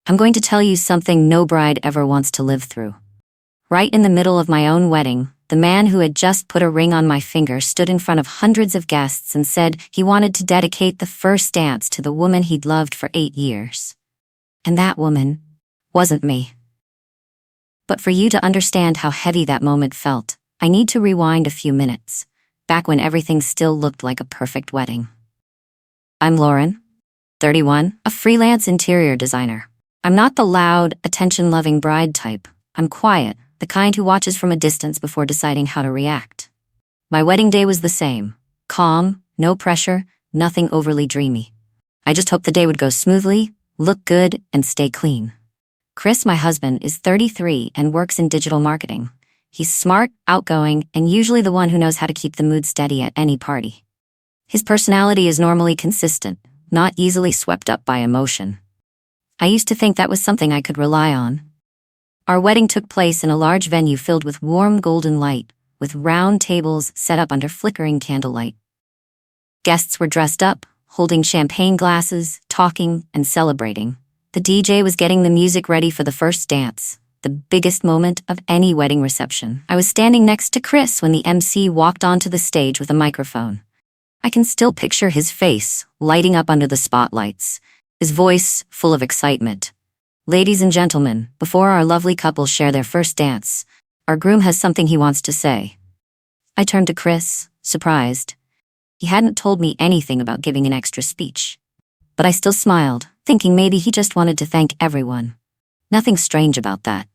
I'm going to tell you something no bride ever wants to live through. Right in the middle of my own wedding, the man who had just put a ring on my finger stood in front of hundreds of guests and said he wanted to dedicate the first dance to the woman he'd loved for 8 years. And that woman wasn't me. But for you to understand how heavy that moment felt, I need to rewind a few minutes, back when everything still looked like a perfect wedding. I'm Lauren, 31, a freelance interior designer. I'm not the loud, attention-loving bride type. I'm quiet, the kind who watches from a distance before deciding how to react. My wedding day was the same. Calm, no pressure, nothing overly dreamy. I just hoped the day would go smoothly, look good, and stay clean. Chris, my husband, is 33 and works in digital marketing. He's smart, outgoing, and usually the one who knows how to keep the mood steady at any party. His personality is normally consistent, not easily swept up by emotion. I used to think that was something I could rely on. Our wedding took place in a large venue filled with warm golden light, with round tables set up under flickering candlelight. Guests were dressed up, holding champagne glasses, talking, and celebrating. The DJ was getting the music ready for the first dance, the biggest moment of any wedding reception. I was standing next to Chris when the MC walked onto the stage with a microphone. I can still picture his face, lighting up under the spotlights, his voice full of excitement. Ladies and gentlemen, before our lovely couple share their first dance, our groom has something he wants to say. I turned to Chris, surprised. He hadn't told me anything about giving an extra speech. But I still smiled, thinking maybe he just wanted to thank everyone. Nothing strange about that.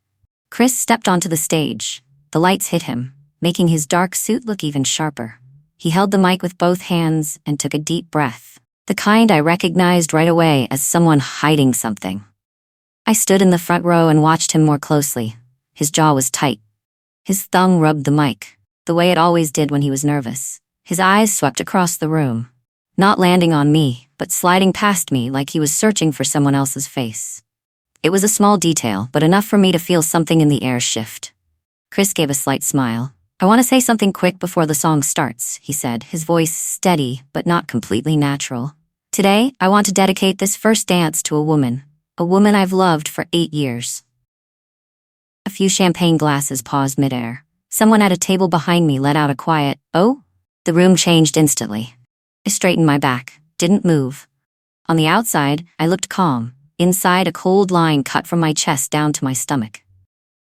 Chris stepped onto the stage. The lights hit him, making his dark suit look even sharper. He held the mic with both hands and took a deep breath, the kind I recognized right away as someone hiding something. I stood in the front row and watched him more closely. His jaw was tight. His thumb rubbed the mic, the way it always did when he was nervous. His eyes swept across the room, not landing on me, but sliding past me like he was searching for someone else's face. It was a small detail, but enough for me to feel something in the air shift. Chris gave a slight smile. I want to say something quick before the song starts, he said, his voice steady but not completely natural. Today, I want to dedicate this first dance to a woman I've loved for 8 years. A few champagne glasses paused midair. Someone at a table behind me let out a quiet, "Oh?" The room changed instantly. I straightened my back, didn't move. On the outside, I looked calm. Inside, a cold line cut from my chest down to my stomach.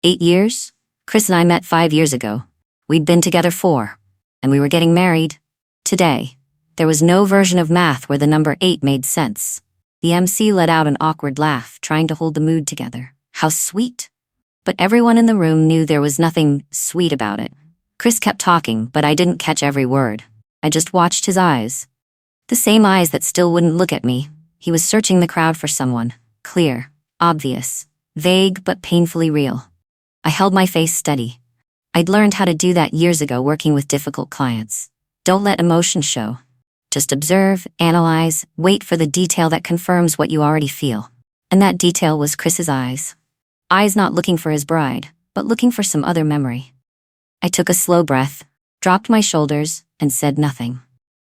8 years? Chris and I met 5 years ago. We'd been together 4, and we were getting married. Today, there was no version of math where the number 8 made sense. The MC let out an awkward laugh, trying to hold the mood together. How sweet. But everyone in the room knew there was nothing sweet about it. Chris kept talking, but I didn't catch every word. I just watched his eyes. The same eyes that still wouldn't look at me. He was searching the crowd for someone. Clear, obvious, vague but painfully real. I held my face steady. I'd learned how to do that years ago working with difficult clients. Don't let emotion show. Just observe, analyze, wait for the detail that confirms what you already feel. And that detail was Chris's eyes. Eyes not looking for his bride, but looking for some other memory. I took a slow breath, dropped my shoulders, and said nothing.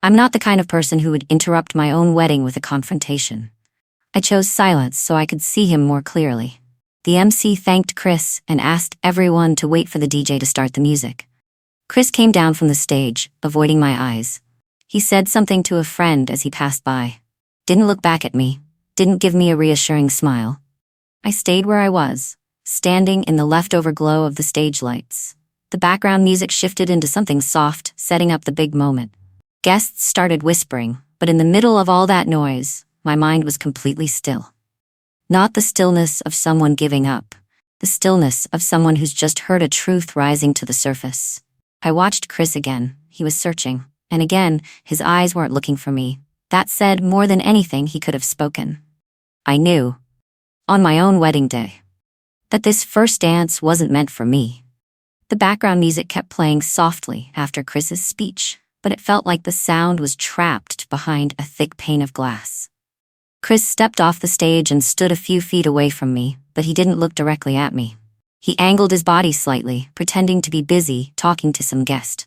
I'm not the kind of person who would interrupt my own wedding with a confrontation. I chose silence so I could see him more clearly. The MC thanked Chris and asked everyone to wait for the DJ to start the music. Chris came down from the stage, avoiding my eyes. He said something to a friend as he passed by. Didn't look back at me, didn't give me a reassuring smile. I stayed where I was, standing in the leftover glow of the stage lights. The background music shifted into something soft, setting up the big moment. Guests started whispering, but in the middle of all that noise, my mind was completely still. Not the stillness of someone giving up, the stillness of someone who's just heard a truth rising to the surface. I watched Chris again. He was searching, and again, his eyes weren't looking for me. That said more than anything he could have spoken. I knew, on my own wedding day, that this first dance wasn't meant for me. The background music kept playing softly after Chris's speech, but it felt like the sound was trapped behind a thick pane of glass. Chris stepped off the stage and stood a few feet away from me, but he didn't look directly at me. He angled his body slightly, pretending to be busy talking to some guest.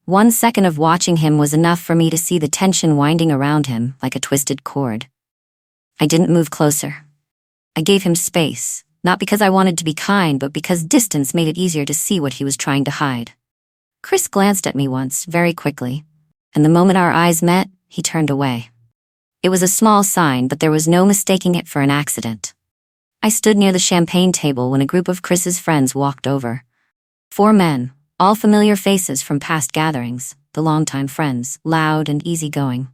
1 second of watching him was enough for me to see the tension winding around him like a twisted cord. I didn't move closer. I gave him space, not because I wanted to be kind, but because distance made it easier to see what he was trying to hide. Chris glanced at me once, very quickly, and the moment our eyes met, he turned away. It was a small sign, but there was no mistaking it for an accident. I stood near the champagne table when a group of Chris's friends walked over. 4 men, all familiar faces from past gatherings, the longtime friends, loud and easygoing.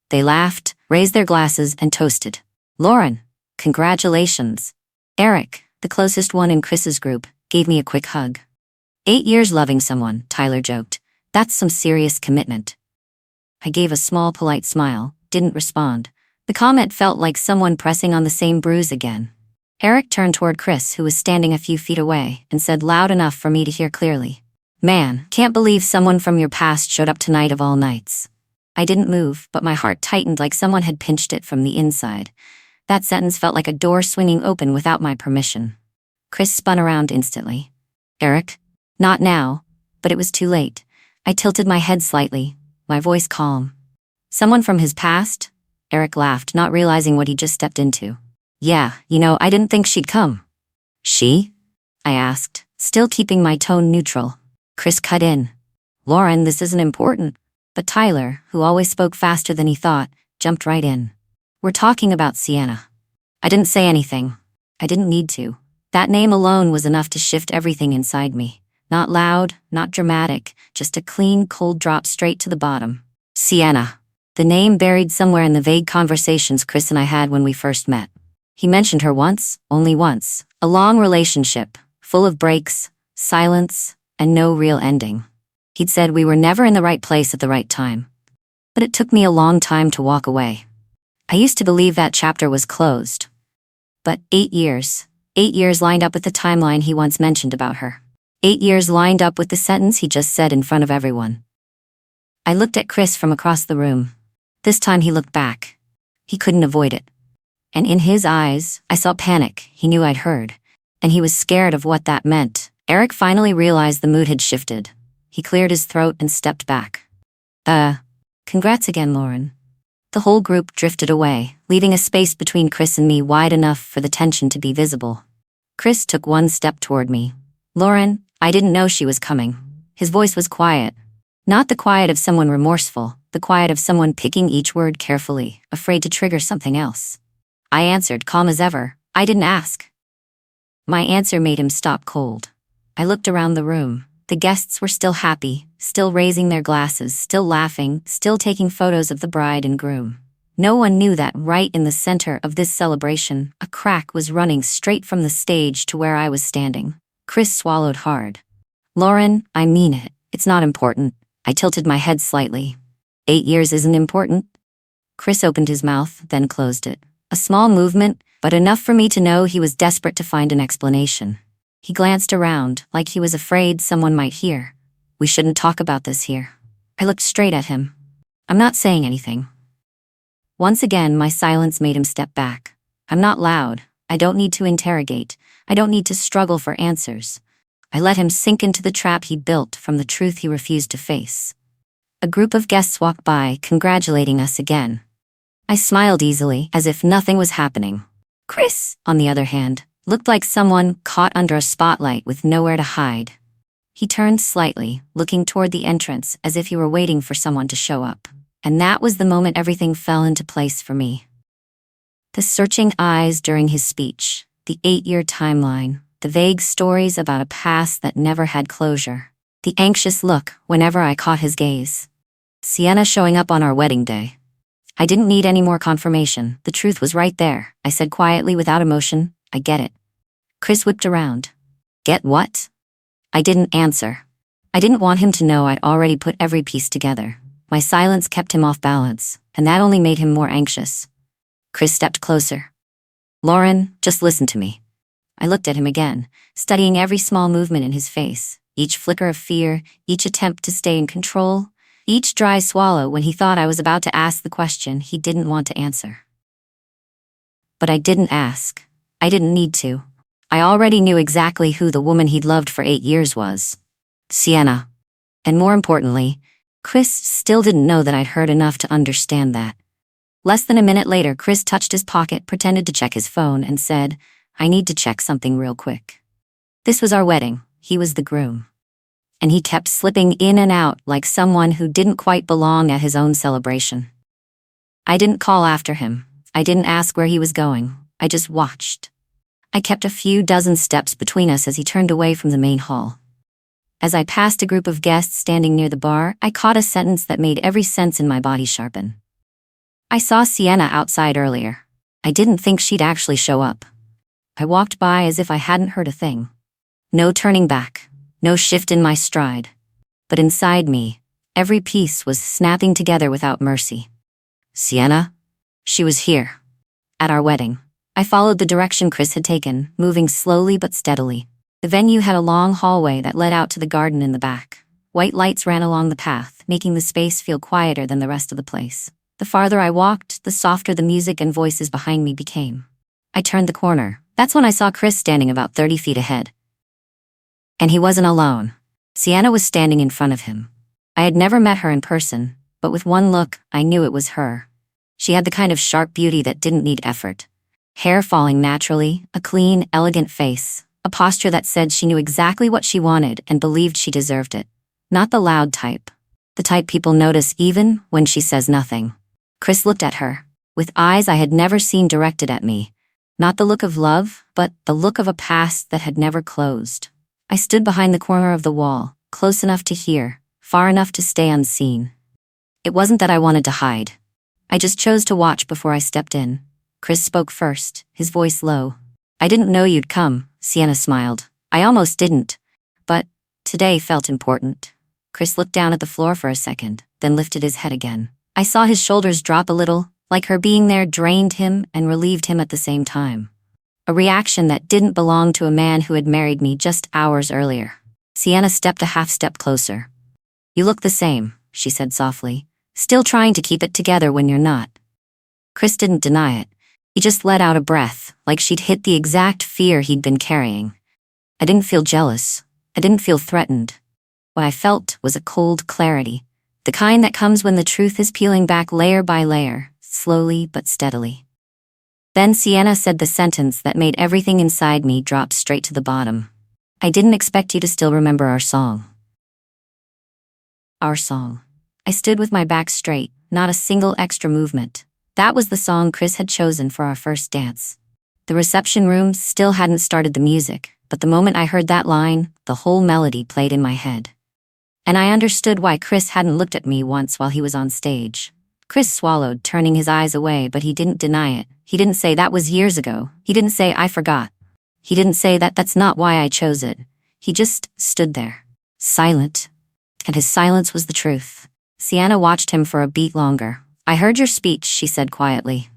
They laughed, raised their glasses, and toasted. Lauren, congratulations. Eric, the closest one in Chris's group, gave me a quick hug. 8 years loving someone, Tyler joked. That's some serious commitment. I gave a small, polite smile, didn't respond. The comment felt like someone pressing on the same bruise again. Eric turned toward Chris, who was standing a few feet away, and said loud enough for me to hear clearly. Man, can't believe someone from your past showed up tonight of all nights. I didn't move, but my heart tightened like someone had pinched it from the inside. That sentence felt like a door swinging open without my permission. Chris spun around instantly. Eric? Not now, but it was too late. I tilted my head slightly, my voice calm. Someone from his past? Eric laughed, not realizing what he just stepped into. Yeah, I didn't think she'd come. She? I asked, still keeping my tone neutral. Chris cut in. Lauren, this isn't important. But Tyler, who always spoke faster than he thought, jumped right in. We're talking about Sienna. I didn't say anything. I didn't need to. That name alone was enough to shift everything inside me. Not loud, not dramatic, just a clean, cold drop straight to the bottom. Sienna. The name buried somewhere in the vague conversations Chris and I had when we first met. He mentioned her once, only once. A long relationship, full of breaks, silence, and no real ending. He'd said we were never in the right place at the right time. But it took me a long time to walk away. I used to believe that chapter was closed. But 8 years. 8 years lined up with the timeline he once mentioned about her. 8 years lined up with the sentence he just said in front of everyone. I looked at Chris from across the room. This time he looked back. He couldn't avoid it. And in his eyes, I saw panic. He knew I'd heard. And he was scared of what that meant. Eric finally realized the mood had shifted. He cleared his throat and stepped back. Congrats again, Lauren. The whole group drifted away, leaving a space between Chris and me wide enough for the tension to be visible. Chris took one step toward me. Lauren, I didn't know she was coming. His voice was quiet. Not the quiet of someone remorseful, the quiet of someone picking each word carefully, afraid to trigger something else. I answered, calm as ever. I didn't ask. My answer made him stop cold. I looked around the room. The guests were still happy, still raising their glasses, still laughing, still taking photos of the bride and groom. No one knew that right in the center of this celebration, a crack was running straight from the stage to where I was standing. Chris swallowed hard. Lauren, I mean it. It's not important. I tilted my head slightly. 8 years isn't important? Chris opened his mouth, then closed it. A small movement, but enough for me to know he was desperate to find an explanation. He glanced around, like he was afraid someone might hear. We shouldn't talk about this here. I looked straight at him. I'm not saying anything. Once again, my silence made him step back. I'm not loud. I don't need to interrogate. I don't need to struggle for answers. I let him sink into the trap he built from the truth he refused to face. A group of guests walked by, congratulating us again. I smiled easily, as if nothing was happening. Chris, on the other hand, looked like someone caught under a spotlight with nowhere to hide. He turned slightly, looking toward the entrance as if he were waiting for someone to show up. And that was the moment everything fell into place for me. The searching eyes during his speech, the 8-year timeline, the vague stories about a past that never had closure, the anxious look whenever I caught his gaze. Sienna showing up on our wedding day. I didn't need any more confirmation. The truth was right there. I said quietly without emotion, I get it. Chris whipped around. Get what? I didn't answer. I didn't want him to know I'd already put every piece together. My silence kept him off balance, and that only made him more anxious. Chris stepped closer. Lauren, just listen to me. I looked at him again, studying every small movement in his face, each flicker of fear, each attempt to stay in control, each dry swallow when he thought I was about to ask the question he didn't want to answer. But I didn't ask. I didn't need to. I already knew exactly who the woman he'd loved for 8 years was. Sienna. And more importantly, Chris still didn't know that I'd heard enough to understand that. Less than a minute later, Chris touched his pocket, pretended to check his phone, and said, "I need to check something real quick." This was our wedding. He was the groom. And he kept slipping in and out like someone who didn't quite belong at his own celebration. I didn't call after him. I didn't ask where he was going. I just watched. I kept a few dozen steps between us as he turned away from the main hall. As I passed a group of guests standing near the bar, I caught a sentence that made every sense in my body sharpen. "I saw Sienna outside earlier. I didn't think she'd actually show up." I walked by as if I hadn't heard a thing. No turning back, no shift in my stride. But inside me, every piece was snapping together without mercy. Sienna? She was here. At our wedding. I followed the direction Chris had taken, moving slowly but steadily. The venue had a long hallway that led out to the garden in the back. White lights ran along the path, making the space feel quieter than the rest of the place. The farther I walked, the softer the music and voices behind me became. I turned the corner. That's when I saw Chris standing about 30 feet ahead. And he wasn't alone. Sienna was standing in front of him. I had never met her in person, but with one look, I knew it was her. She had the kind of sharp beauty that didn't need effort. Hair falling naturally, a clean, elegant face, a posture that said she knew exactly what she wanted and believed she deserved it. Not the loud type. The type people notice even when she says nothing. Chris looked at her, with eyes I had never seen directed at me. Not the look of love, but the look of a past that had never closed. I stood behind the corner of the wall, close enough to hear, far enough to stay unseen. It wasn't that I wanted to hide. I just chose to watch before I stepped in. Chris spoke first, his voice low. "I didn't know you'd come," Sienna smiled. "I almost didn't. But today felt important." Chris looked down at the floor for a second, then lifted his head again. I saw his shoulders drop a little, like her being there drained him and relieved him at the same time. A reaction that didn't belong to a man who had married me just hours earlier. Sienna stepped a half step closer. "You look the same," she said softly. "Still trying to keep it together when you're not." Chris didn't deny it. He just let out a breath, like she'd hit the exact fear he'd been carrying. I didn't feel jealous. I didn't feel threatened. What I felt was a cold clarity, the kind that comes when the truth is peeling back layer by layer, slowly but steadily. Then Sienna said the sentence that made everything inside me drop straight to the bottom. "I didn't expect you to still remember our song." Our song. I stood with my back straight, not a single extra movement. That was the song Chris had chosen for our first dance. The reception room still hadn't started the music, but the moment I heard that line, the whole melody played in my head. And I understood why Chris hadn't looked at me once while he was on stage. Chris swallowed, turning his eyes away, but he didn't deny it. He didn't say that was years ago. He didn't say I forgot. He didn't say that's not why I chose it. He just stood there, silent. And his silence was the truth. Sienna watched him for a beat longer. "I heard your speech," she said quietly.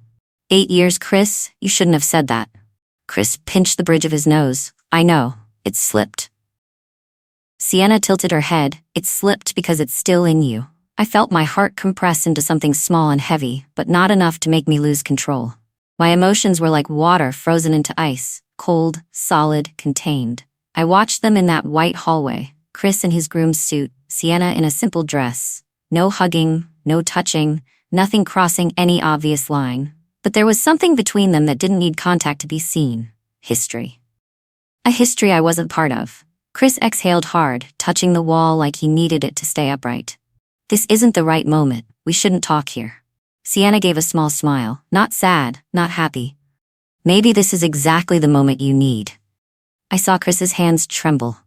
8 years, Chris, you shouldn't have said that." Chris pinched the bridge of his nose. "I know, it slipped." Sienna tilted her head. "It slipped because it's still in you." I felt my heart compress into something small and heavy, but not enough to make me lose control. My emotions were like water frozen into ice, cold, solid, contained. I watched them in that white hallway, Chris in his groom's suit, Sienna in a simple dress. No hugging, no touching, nothing crossing any obvious line. But there was something between them that didn't need contact to be seen. History. A history I wasn't part of. Chris exhaled hard, touching the wall like he needed it to stay upright. "This isn't the right moment. We shouldn't talk here." Sienna gave a small smile, not sad, not happy. "Maybe this is exactly the moment you need." I saw Chris's hands tremble.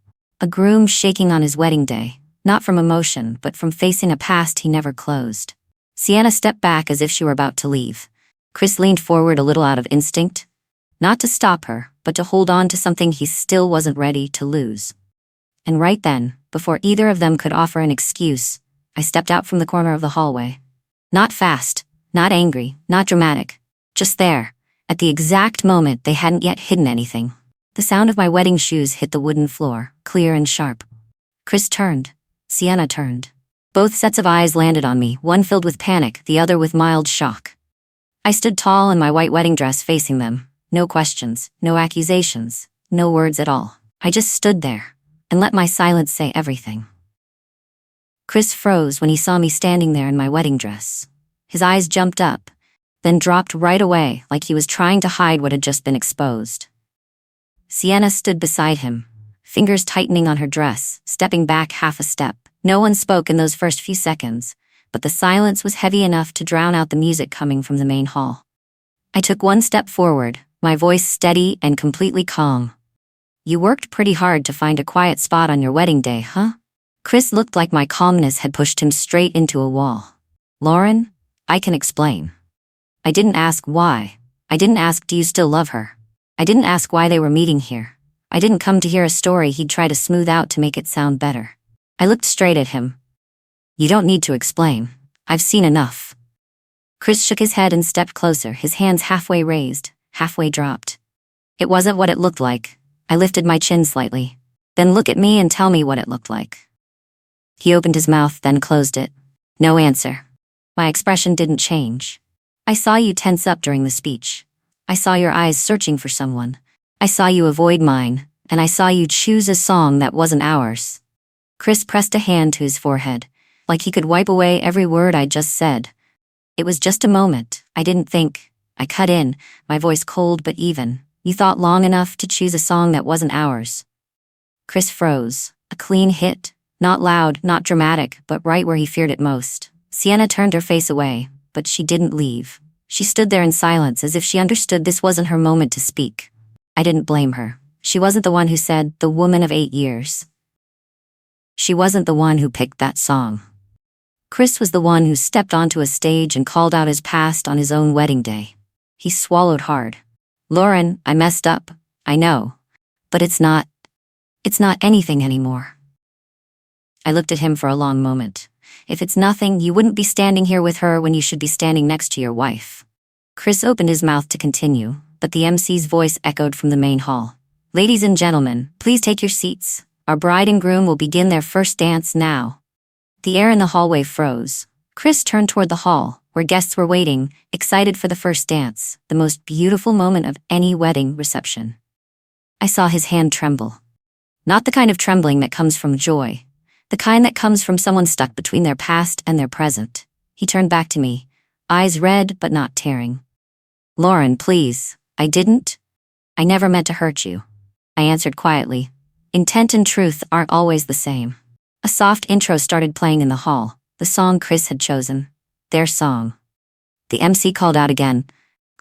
A groom shaking on his wedding day, not from emotion, but from facing a past he never closed. Sienna stepped back as if she were about to leave. Chris leaned forward a little out of instinct. Not to stop her, but to hold on to something he still wasn't ready to lose. And right then, before either of them could offer an excuse, I stepped out from the corner of the hallway. Not fast, not angry, not dramatic. Just there, at the exact moment they hadn't yet hidden anything. The sound of my wedding shoes hit the wooden floor, clear and sharp. Chris turned. Sienna turned. Both sets of eyes landed on me, one filled with panic, the other with mild shock. I stood tall in my white wedding dress facing them. No questions, no accusations, no words at all. I just stood there and let my silence say everything. Chris froze when he saw me standing there in my wedding dress. His eyes jumped up, then dropped right away like he was trying to hide what had just been exposed. Sienna stood beside him, fingers tightening on her dress, stepping back half a step. No one spoke in those first few seconds, but the silence was heavy enough to drown out the music coming from the main hall. I took one step forward, my voice steady and completely calm. "You worked pretty hard to find a quiet spot on your wedding day, huh?" Chris looked like my calmness had pushed him straight into a wall. "Lauren, I can explain. I didn't ask why. I didn't ask, do you still love her? I didn't ask why they were meeting here. I didn't come to hear a story he'd try to smooth out to make it sound better." I looked straight at him. "You don't need to explain. I've seen enough." Chris shook his head and stepped closer, his hands halfway raised, halfway dropped. "It wasn't what it looked like." I lifted my chin slightly. "Then look at me and tell me what it looked like." He opened his mouth, then closed it. No answer. My expression didn't change. "I saw you tense up during the speech. I saw your eyes searching for someone. I saw you avoid mine, and I saw you choose a song that wasn't ours." Chris pressed a hand to his forehead, like he could wipe away every word I'd just said. "It was just a moment. I didn't think." I cut in, my voice cold but even. "You thought long enough to choose a song that wasn't ours." Chris froze. A clean hit. Not loud, not dramatic, but right where he feared it most. Sienna turned her face away, but she didn't leave. She stood there in silence as if she understood this wasn't her moment to speak. I didn't blame her. She wasn't the one who said, "the woman of 8 years." She wasn't the one who picked that song. Chris was the one who stepped onto a stage and called out his past on his own wedding day. He swallowed hard. "Lauren, I messed up. I know. But it's not anything anymore." I looked at him for a long moment. "If it's nothing, you wouldn't be standing here with her when you should be standing next to your wife." Chris opened his mouth to continue, but the MC's voice echoed from the main hall. "Ladies and gentlemen, please take your seats. Our bride and groom will begin their first dance now." The air in the hallway froze. Chris turned toward the hall, where guests were waiting, excited for the first dance, the most beautiful moment of any wedding reception. I saw his hand tremble. Not the kind of trembling that comes from joy. The kind that comes from someone stuck between their past and their present. He turned back to me, eyes red but not tearing. "Lauren, please. I never meant to hurt you." I answered quietly. Intent and truth aren't always the same. A soft intro started playing in the hall, the song Chris had chosen. Their song. The MC called out again.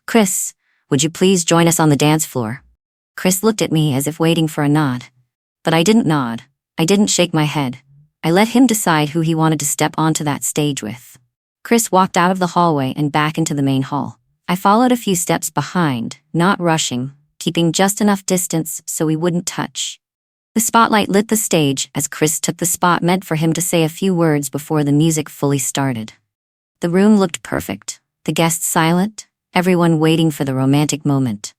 "Chris, would you please join us on the dance floor?" Chris looked at me as if waiting for a nod. But I didn't nod. I didn't shake my head. I let him decide who he wanted to step onto that stage with. Chris walked out of the hallway and back into the main hall. I followed a few steps behind, not rushing, keeping just enough distance so we wouldn't touch. The spotlight lit the stage as Chris took the spot meant for him to say a few words before the music fully started. The room looked perfect, the guests silent, everyone waiting for the romantic moment.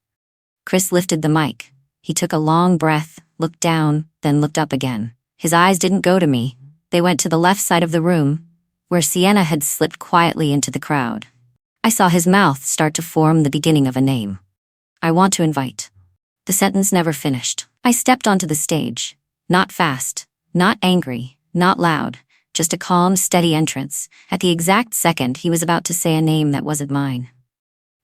Chris lifted the mic. He took a long breath, looked down, then looked up again. His eyes didn't go to me. They went to the left side of the room, where Sienna had slipped quietly into the crowd. I saw his mouth start to form the beginning of a name. "I want to invite." The sentence never finished. I stepped onto the stage. Not fast, not angry, not loud, just a calm, steady entrance. At the exact second he was about to say a name that wasn't mine.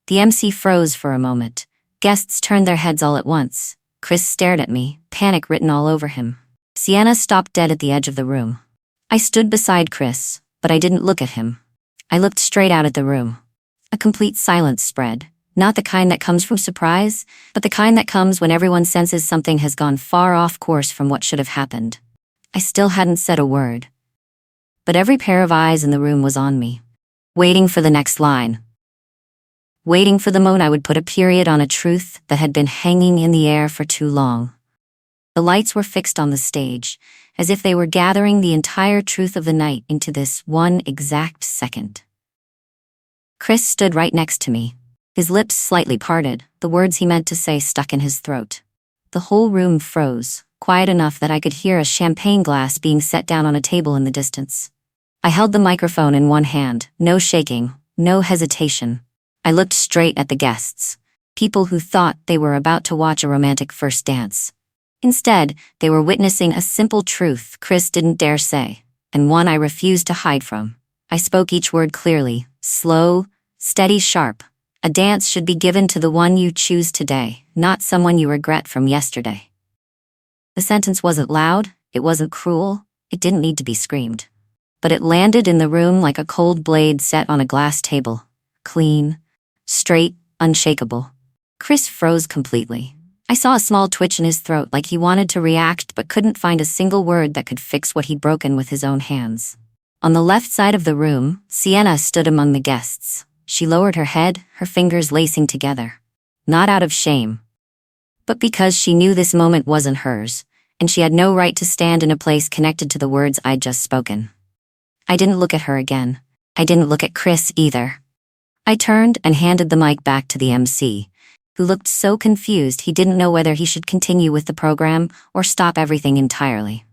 The MC froze for a moment. Guests turned their heads all at once. Chris stared at me, panic written all over him. Sienna stopped dead at the edge of the room. I stood beside Chris, but I didn't look at him. I looked straight out at the room. A complete silence spread. Not the kind that comes from surprise, but the kind that comes when everyone senses something has gone far off course from what should have happened. I still hadn't said a word. But every pair of eyes in the room was on me, waiting for the next line. Waiting for the moment I would put a period on a truth that had been hanging in the air for too long. The lights were fixed on the stage, as if they were gathering the entire truth of the night into this one exact second. Chris stood right next to me. His lips slightly parted, the words he meant to say stuck in his throat. The whole room froze, quiet enough that I could hear a champagne glass being set down on a table in the distance. I held the microphone in one hand, no shaking, no hesitation. I looked straight at the guests, people who thought they were about to watch a romantic first dance. Instead, they were witnessing a simple truth Chris didn't dare say, and one I refused to hide from. I spoke each word clearly, slow, steady, sharp, A dance should be given to the one you choose today, not someone you regret from yesterday. The sentence wasn't loud, it wasn't cruel, it didn't need to be screamed. But it landed in the room like a cold blade set on a glass table. Clean, straight, unshakable. Chris froze completely. I saw a small twitch in his throat like he wanted to react but couldn't find a single word that could fix what he'd broken with his own hands. On the left side of the room, Sienna stood among the guests. She lowered her head, her fingers lacing together. Not out of shame, but because she knew this moment wasn't hers, and she had no right to stand in a place connected to the words I'd just spoken. I didn't look at her again. I didn't look at Chris either. I turned and handed the mic back to the MC, who looked so confused he didn't know whether he should continue with the program or stop everything entirely.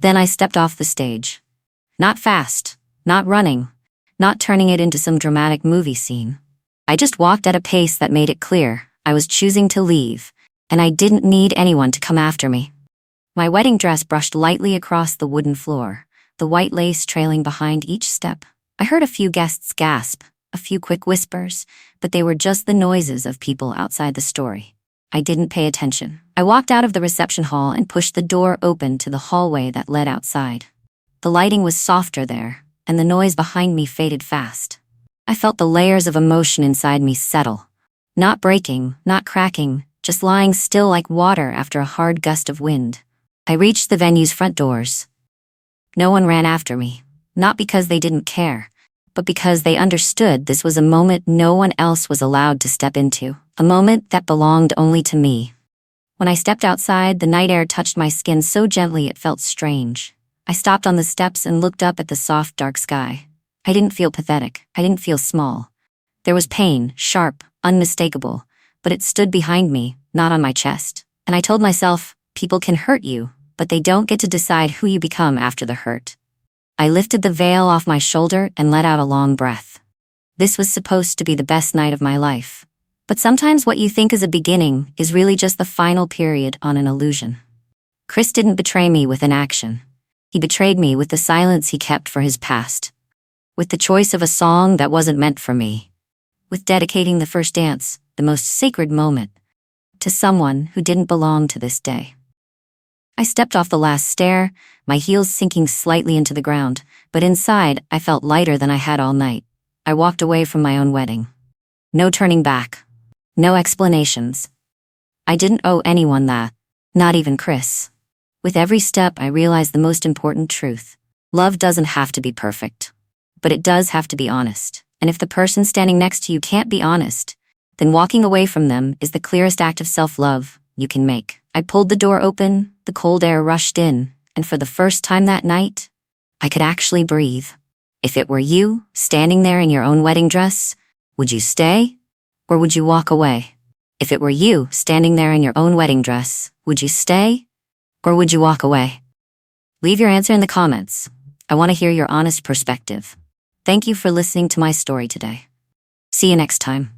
Then I stepped off the stage. Not fast, not running, not turning it into some dramatic movie scene. I just walked at a pace that made it clear I was choosing to leave, and I didn't need anyone to come after me. My wedding dress brushed lightly across the wooden floor, the white lace trailing behind each step. I heard a few guests gasp, a few quick whispers, but they were just the noises of people outside the story. I didn't pay attention. I walked out of the reception hall and pushed the door open to the hallway that led outside. The lighting was softer there, and the noise behind me faded fast. I felt the layers of emotion inside me settle. Not breaking, not cracking, just lying still like water after a hard gust of wind. I reached the venue's front doors. No one ran after me, not because they didn't care, but because they understood this was a moment no one else was allowed to step into, a moment that belonged only to me. When I stepped outside, the night air touched my skin so gently it felt strange. I stopped on the steps and looked up at the soft, dark sky. I didn't feel pathetic. I didn't feel small. There was pain, sharp, unmistakable, but it stood behind me, not on my chest. And I told myself, people can hurt you, but they don't get to decide who you become after the hurt. I lifted the veil off my shoulder and let out a long breath. This was supposed to be the best night of my life. But sometimes what you think is a beginning is really just the final period on an illusion. Chris didn't betray me with inaction. He betrayed me with the silence he kept for his past, with the choice of a song that wasn't meant for me, with dedicating the first dance, the most sacred moment, to someone who didn't belong to this day. I stepped off the last stair, my heels sinking slightly into the ground, but inside I felt lighter than I had all night. I walked away from my own wedding. No turning back. No explanations. I didn't owe anyone that, not even Chris. With every step, I realized the most important truth. Love doesn't have to be perfect, but it does have to be honest. And if the person standing next to you can't be honest, then walking away from them is the clearest act of self-love you can make. I pulled the door open, the cold air rushed in, and for the first time that night, I could actually breathe. If it were you, standing there in your own wedding dress, would you stay, or would you walk away? If it were you, standing there in your own wedding dress, would you stay, or would you walk away? Leave your answer in the comments. I want to hear your honest perspective. Thank you for listening to my story today. See you next time.